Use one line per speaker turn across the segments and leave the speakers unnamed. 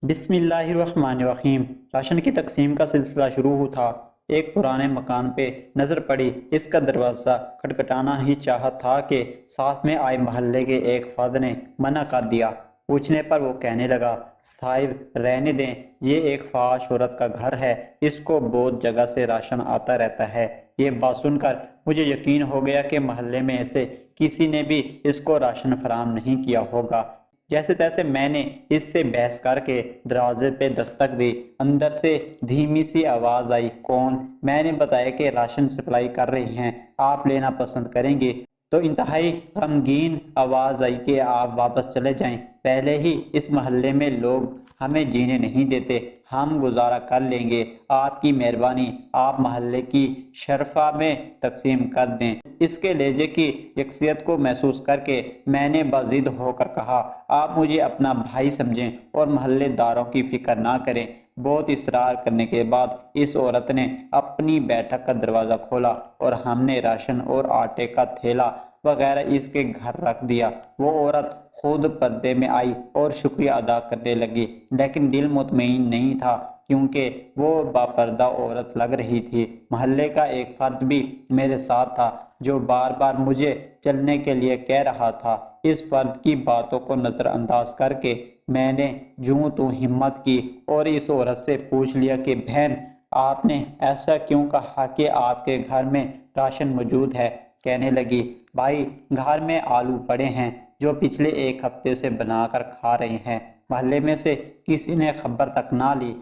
بسم اللہ الرحمن الرحیم۔ راشن کی تقسیم کا سلسلہ شروع تھا۔ ایک پرانے مکان پہ نظر پڑی۔ اس کا دروازہ کھٹکھٹانا ہی چاہا تھا کہ ساتھ میں آئے محلے کے ایک فرد نے منع کر دیا۔ پوچھنے پر وہ کہنے لگا، صاحب رہنے دیں، یہ ایک فحش عورت کا گھر ہے، اس کو بہت جگہ سے راشن آتا رہتا ہے۔ یہ بات سن کر مجھے یقین ہو گیا کہ محلے میں ایسے کسی نے بھی اس کو راشن فراہم نہیں کیا ہوگا۔ جیسے تیسے میں نے اس سے بحث کر کے دروازے پہ دستک دی۔ اندر سے دھیمی سی آواز آئی، کون؟ میں نے بتایا کہ راشن سپلائی کر رہی ہیں، آپ لینا پسند کریں گے؟ تو انتہائی غمگین آواز آئی کہ آپ واپس چلے جائیں، پہلے ہی اس محلے میں لوگ ہمیں جینے نہیں دیتے، ہم گزارا کر لیں گے، آپ کی مہربانی، آپ محلے کی شرفا میں تقسیم کر دیں۔ اس کے لہجے کی یکسوئی کو محسوس کر کے میں نے بازید ہو کر کہا، آپ مجھے اپنا بھائی سمجھیں اور محلے داروں کی فکر نہ کریں۔ بہت اصرار کرنے کے بعد اس عورت نے اپنی بیٹھک کا دروازہ کھولا اور ہم نے راشن اور آٹے کا تھیلا وغیرہ اس کے گھر رکھ دیا۔ وہ عورت خود پردے میں آئی اور شکریہ ادا کرنے لگی، لیکن دل مطمئن نہیں تھا کیونکہ وہ باپردہ عورت لگ رہی تھی۔ محلے کا ایک فرد بھی میرے ساتھ تھا جو بار بار مجھے چلنے کے لیے کہہ رہا تھا۔ اس فرد کی باتوں کو نظر انداز کر کے میں نے جوں تو ہمت کی اور اس عورت سے پوچھ لیا کہ بہن، آپ نے ایسا کیوں کہا کہ آپ کے گھر میں راشن موجود ہے؟ کہنے لگی، بھائی گھر میں آلو پڑے ہیں جو پچھلے ایک ہفتے سے بنا کر کھا رہے ہیں، محلے میں سے کسی نے خبر تک نہ لی،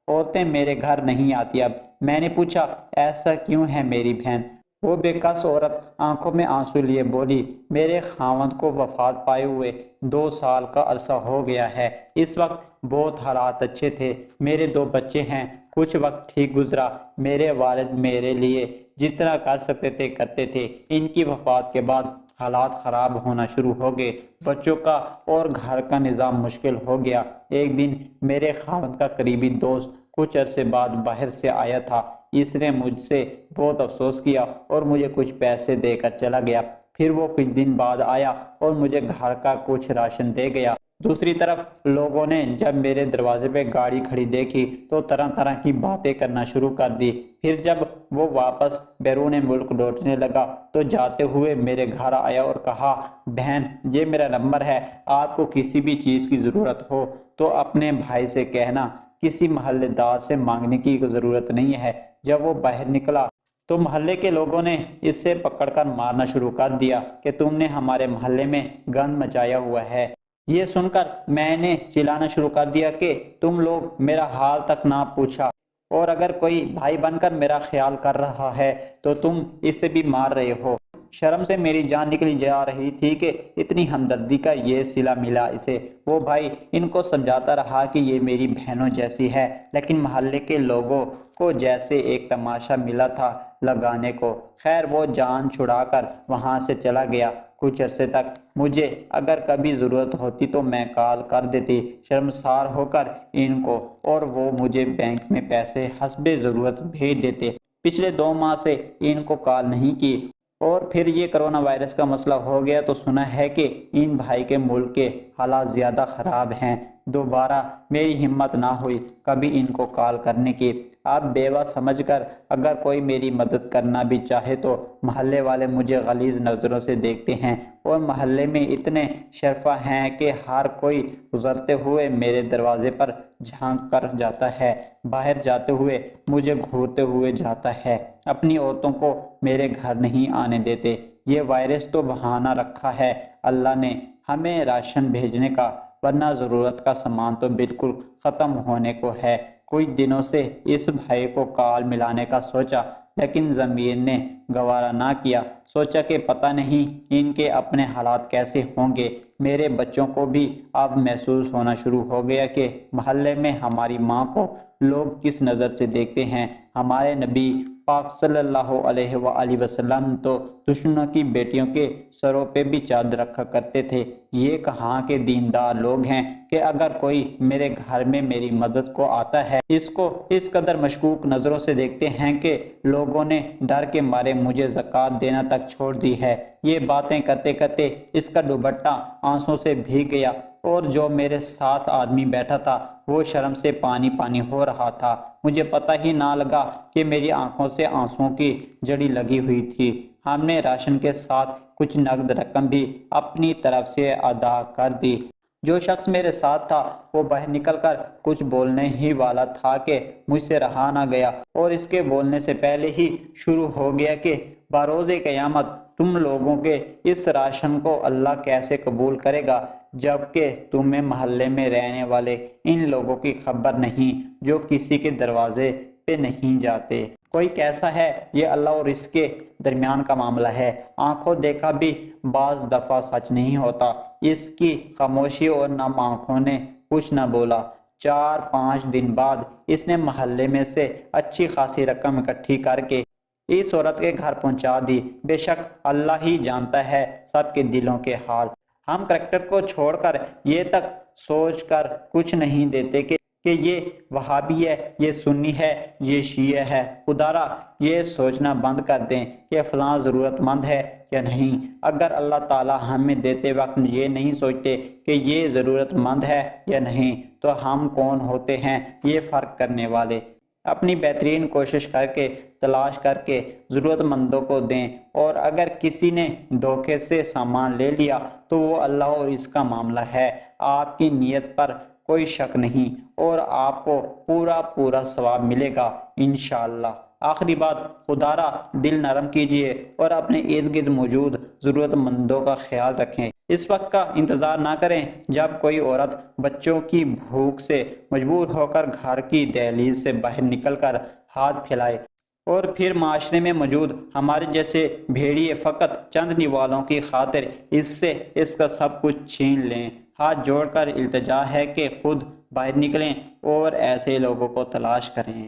عورتیں میرے گھر نہیں آتی اب۔ میں نے پوچھا، ایسا کیوں ہے میری بہن؟ وہ بے کس عورت آنکھوں میں آنسو لیے بولی، میرے خاوند کو وفات پائے ہوئے 2 سال کا عرصہ ہو گیا ہے، اس وقت بہت حالات اچھے تھے، میرے 2 بچے ہیں، کچھ وقت ٹھیک گزرا، میرے والد میرے لیے جتنا کر سکتے تھے کرتے تھے، ان کی وفات کے بعد حالات خراب ہونا شروع ہو گئے، بچوں کا اور گھر کا نظام مشکل ہو گیا۔ ایک دن میرے خاوند کا قریبی دوست کچھ عرصے بعد باہر سے آیا تھا، اس نے مجھ سے بہت افسوس کیا اور مجھے کچھ پیسے دے کر چلا گیا۔ پھر وہ کچھ دن بعد آیا اور مجھے گھر کا کچھ راشن دے گیا۔ دوسری طرف لوگوں نے جب میرے دروازے پہ گاڑی کھڑی دیکھی تو طرح طرح کی باتیں کرنا شروع کر دی۔ پھر جب وہ واپس بیرون ملک لوٹنے لگا تو جاتے ہوئے میرے گھر آیا اور کہا، بہن یہ میرا نمبر ہے، آپ کو کسی بھی چیز کی ضرورت ہو تو اپنے بھائی سے کہنا، کسی محلے دار سے مانگنے کی ضرورت نہیں ہے۔ جب وہ باہر نکلا تو محلے کے لوگوں نے اس سے پکڑ کر مارنا شروع کر دیا کہ تم نے ہمارے محلے میں گند مچایا ہوا ہے۔ یہ سن کر میں نے چلانا شروع کر دیا کہ تم لوگ میرا حال تک نہ پوچھا، اور اگر کوئی بھائی بن کر میرا خیال کر رہا ہے تو تم اسے بھی مار رہے ہو۔ شرم سے میری جان نکلی جا رہی تھی کہ اتنی ہمدردی کا یہ صلہ ملا اسے۔ وہ بھائی ان کو سمجھاتا رہا کہ یہ میری بہنوں جیسی ہے، لیکن محلے کے لوگوں کو جیسے ایک تماشا ملا تھا لگانے کو۔ خیر وہ جان چھڑا کر وہاں سے چلا گیا۔ کچھ عرصے تک مجھے اگر کبھی ضرورت ہوتی تو میں کال کر دیتی شرمسار ہو کر ان کو، اور وہ مجھے بینک میں پیسے حسب ضرورت بھیج دیتے۔ پچھلے 2 ماہ سے ان کو کال نہیں کی، اور پھر یہ کرونا وائرس کا مسئلہ ہو گیا تو سنا ہے کہ ان بھائی کے ملک کے حالات زیادہ خراب ہیں۔ دوبارہ میری ہمت نہ ہوئی کبھی ان کو کال کرنے کی۔ اب بیوہ سمجھ کر اگر کوئی میری مدد کرنا بھی چاہے تو محلے والے مجھے غلیظ نظروں سے دیکھتے ہیں، اور محلے میں اتنے شرفا ہیں کہ ہر کوئی گزرتے ہوئے میرے دروازے پر جھانک کر جاتا ہے، باہر جاتے ہوئے مجھے گھورتے ہوئے جاتا ہے، اپنی عورتوں کو میرے گھر نہیں آنے دیتے۔ یہ وائرس تو بہانہ رکھا ہے اللہ نے ہمیں راشن بھیجنے کا، ورنہ ضرورت کا سامان تو بالکل ختم ہونے کو ہے۔ کچھ دنوں سے اس بھائی کو کال ملانے کا سوچا، لیکن ضمیر نے گوارا نہ کیا۔ سوچا کہ پتہ نہیں ان کے اپنے حالات کیسے ہوں گے۔ میرے بچوں کو بھی اب محسوس ہونا شروع ہو گیا کہ محلے میں ہماری ماں کو لوگ کس نظر سے دیکھتے ہیں۔ ہمارے نبی پاک صلی اللہ علیہ وآلہ وسلم تو دشمنوں کی بیٹیوں کے سروں پہ بھی چادر رکھا کرتے تھے۔ یہ کہاں کے دیندار لوگ ہیں کہ اگر کوئی میرے گھر میں میری مدد کو آتا ہے اس کو اس قدر مشکوک نظروں سے دیکھتے ہیں کہ لوگوں نے ڈر کے مارے مجھے زکوٰۃ دینا تک چھوڑ دی ہے۔ یہ باتیں کرتے کرتے اس کا دوپٹہ آنسوں سے بھیگ گیا۔ اور جو میرے ساتھ آدمی بیٹھا تھا وہ شرم سے پانی پانی ہو رہا تھا۔ مجھے پتہ ہی نہ لگا کہ میری آنکھوں سے آنسوؤں کی جڑی لگی ہوئی تھی۔ ہم نے راشن کے ساتھ کچھ نقد رقم بھی اپنی طرف سے ادا کر دی۔ جو شخص میرے ساتھ تھا وہ باہر نکل کر کچھ بولنے ہی والا تھا کہ مجھ سے رہا نہ گیا، اور اس کے بولنے سے پہلے ہی شروع ہو گیا کہ بروز قیامت تم لوگوں کے اس راشن کو اللہ کیسے قبول کرے گا، جبکہ تمہیں محلے میں رہنے والے ان لوگوں کی خبر نہیں جو کسی کے دروازے پہ نہیں جاتے۔ کوئی کیسا ہے؟ یہ اللہ اور اس کے درمیان کا معاملہ ہے۔ آنکھوں دیکھا بھی بعض دفعہ سچ نہیں ہوتا۔ اس کی خاموشی اور نم آنکھوں نے کچھ نہ بولا۔ 4-5 دن بعد اس نے محلے میں سے اچھی خاصی رقم اکٹھی کر کے اس عورت کے گھر پہنچا دی۔ بے شک اللہ ہی جانتا ہے سب کے دلوں کے حال۔ ہم کریکٹر کو چھوڑ کر یہ تک سوچ کر کچھ نہیں دیتے کہ یہ وہابی ہے، یہ سنی ہے، یہ شیعہ ہے۔ خدارا یہ سوچنا بند کر دیں کہ فلاں ضرورت مند ہے یا نہیں۔ اگر اللہ تعالی ہمیں دیتے وقت یہ نہیں سوچتے کہ یہ ضرورت مند ہے یا نہیں تو ہم کون ہوتے ہیں یہ فرق کرنے والے؟ اپنی بہترین کوشش کر کے تلاش کر کے ضرورت مندوں کو دیں، اور اگر کسی نے دھوکے سے سامان لے لیا تو وہ اللہ اور اس کا معاملہ ہے۔ آپ کی نیت پر کوئی شک نہیں، اور آپ کو پورا ثواب ملے گا انشاءاللہ۔ آخری بات، خدارا دل نرم کیجئے اور اپنے ارد گرد موجود ضرورت مندوں کا خیال رکھیں۔ اس وقت کا انتظار نہ کریں جب کوئی عورت بچوں کی بھوک سے مجبور ہو کر گھر کی دہلیز سے باہر نکل کر ہاتھ پھیلائے، اور پھر معاشرے میں موجود ہمارے جیسے بھیڑیے فقط چند نوالوں کی خاطر اس سے اس کا سب کچھ چھین لیں۔ ہاتھ جوڑ کر التجا ہے کہ خود باہر نکلیں اور ایسے لوگوں کو تلاش کریں۔